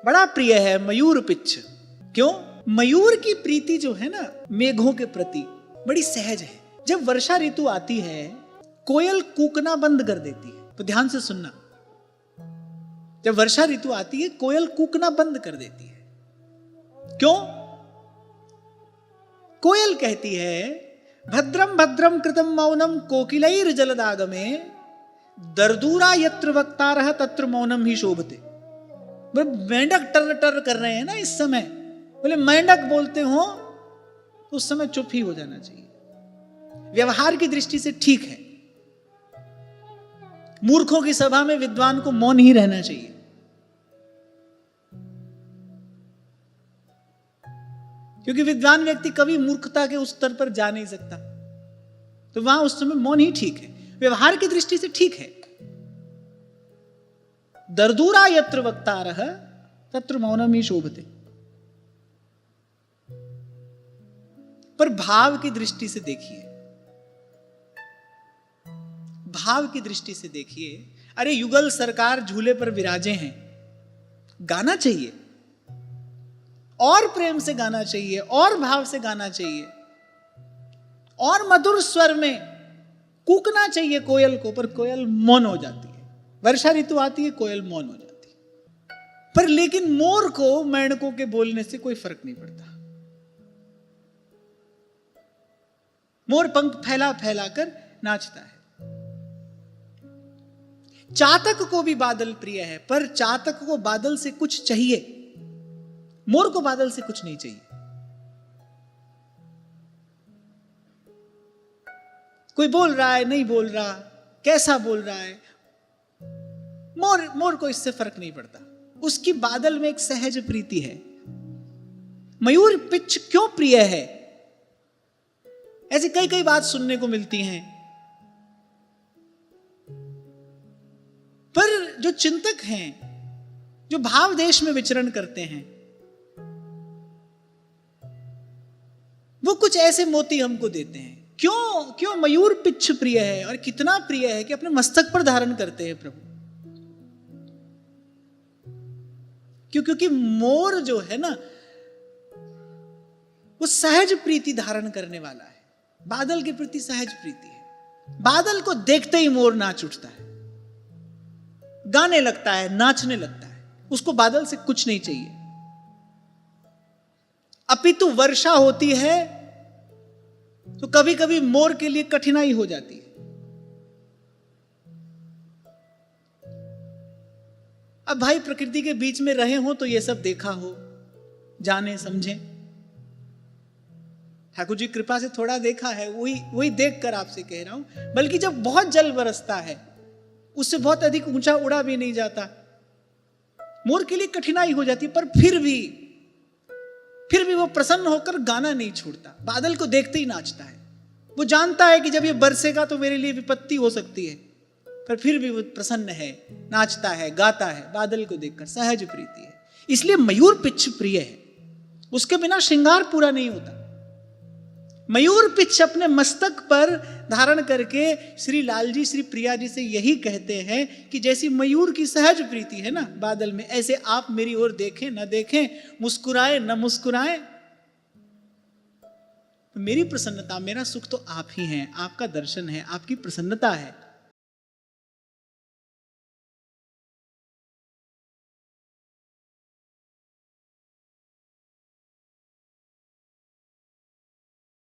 बड़ा प्रिय है मयूर पिच्छ। क्यों? मयूर की प्रीति जो है ना मेघों के प्रति बड़ी सहज है। जब वर्षा ऋतु आती है कोयल कूकना बंद कर देती है। तो ध्यान से सुनना, जब वर्षा ऋतु आती है कोयल कूकना बंद कर देती है। क्यों? कोयल कहती है भद्रम भद्रम कृतम मौनम कोकिलैर जलदागमे दर्दूरा यत्र वक्तारः तत्र मौनम ही शोभते। मेंढक टर टर कर रहे हैं ना इस समय, बोले मेंढक बोलते हो तो उस समय चुप ही हो जाना चाहिए। व्यवहार की दृष्टि से ठीक है, मूर्खों की सभा में विद्वान को मौन ही रहना चाहिए। क्योंकि विद्वान व्यक्ति कभी मूर्खता के उस स्तर पर जा नहीं सकता, तो वहां उस समय मौन ही ठीक है, व्यवहार की दृष्टि से ठीक है। दर्दूरा यत्र वक्तारः तत्र मौनम ही शोभते। पर भाव की दृष्टि से देखिए, भाव की दृष्टि से देखिए। अरे युगल सरकार झूले पर विराजे हैं, गाना चाहिए, और प्रेम से गाना चाहिए, और भाव से गाना चाहिए, और मधुर स्वर में कूकना चाहिए कोयल को, पर कोयल मौन हो जाती है। वर्षा ऋतु आती है कोयल मौन हो जाती है। पर लेकिन मोर को मेंढकों के बोलने से कोई फर्क नहीं पड़ता। मोर पंख फैला फैला कर नाचता है। चातक को भी बादल प्रिय है, पर चातक को बादल से कुछ चाहिए, मोर को बादल से कुछ नहीं चाहिए। कोई बोल रहा है, नहीं बोल रहा, कैसा बोल रहा है, मोर को इससे फर्क नहीं पड़ता। उसकी बादल में एक सहज प्रीति है। मयूर पिच्छ क्यों प्रिय है? ऐसी कई कई बात सुनने को मिलती हैं, पर जो चिंतक हैं, जो भाव देश में विचरण करते हैं, वो कुछ ऐसे मोती हमको देते हैं। क्यों मयूर पिच्छ प्रिय है, और कितना प्रिय है कि अपने मस्तक पर धारण करते हैं प्रभु। क्योंकि मोर जो है ना वो सहज प्रीति धारण करने वाला है। बादल के प्रति सहज प्रीति है। बादल को देखते ही मोर नाच उठता है, गाने लगता है, नाचने लगता है। उसको बादल से कुछ नहीं चाहिए। अपितु वर्षा होती है तो कभी कभी मोर के लिए कठिनाई हो जाती है। अब भाई प्रकृति के बीच में रहे हो तो ये सब देखा हो, जाने समझे। ठाकुर जी कृपा से थोड़ा देखा है, वही देखकर आपसे कह रहा हूं। बल्कि जब बहुत जल बरसता है, उससे बहुत अधिक ऊंचा उड़ा भी नहीं जाता, मोर के लिए कठिनाई हो जाती है, पर फिर भी वो प्रसन्न होकर गाना नहीं छोड़ता। बादल को देखते ही नाचता है। वो जानता है कि जब ये बरसेगा तो मेरे लिए विपत्ति हो सकती है, पर फिर भी वो प्रसन्न है, नाचता है, गाता है। बादल को देखकर सहज प्रीति है। इसलिए मयूर पिच्छ प्रिय है। उसके बिना श्रृंगार पूरा नहीं होता। मयूर पिच्छ अपने मस्तक पर धारण करके श्री लाल जी, श्री प्रिया जी से यही कहते हैं कि जैसी मयूर की सहज प्रीति है ना बादल में, ऐसे आप मेरी ओर देखें न देखें, मुस्कुराएं न मुस्कुराएं, मेरी प्रसन्नता, मेरा सुख तो आप ही हैं। आपका दर्शन है, आपकी प्रसन्नता है।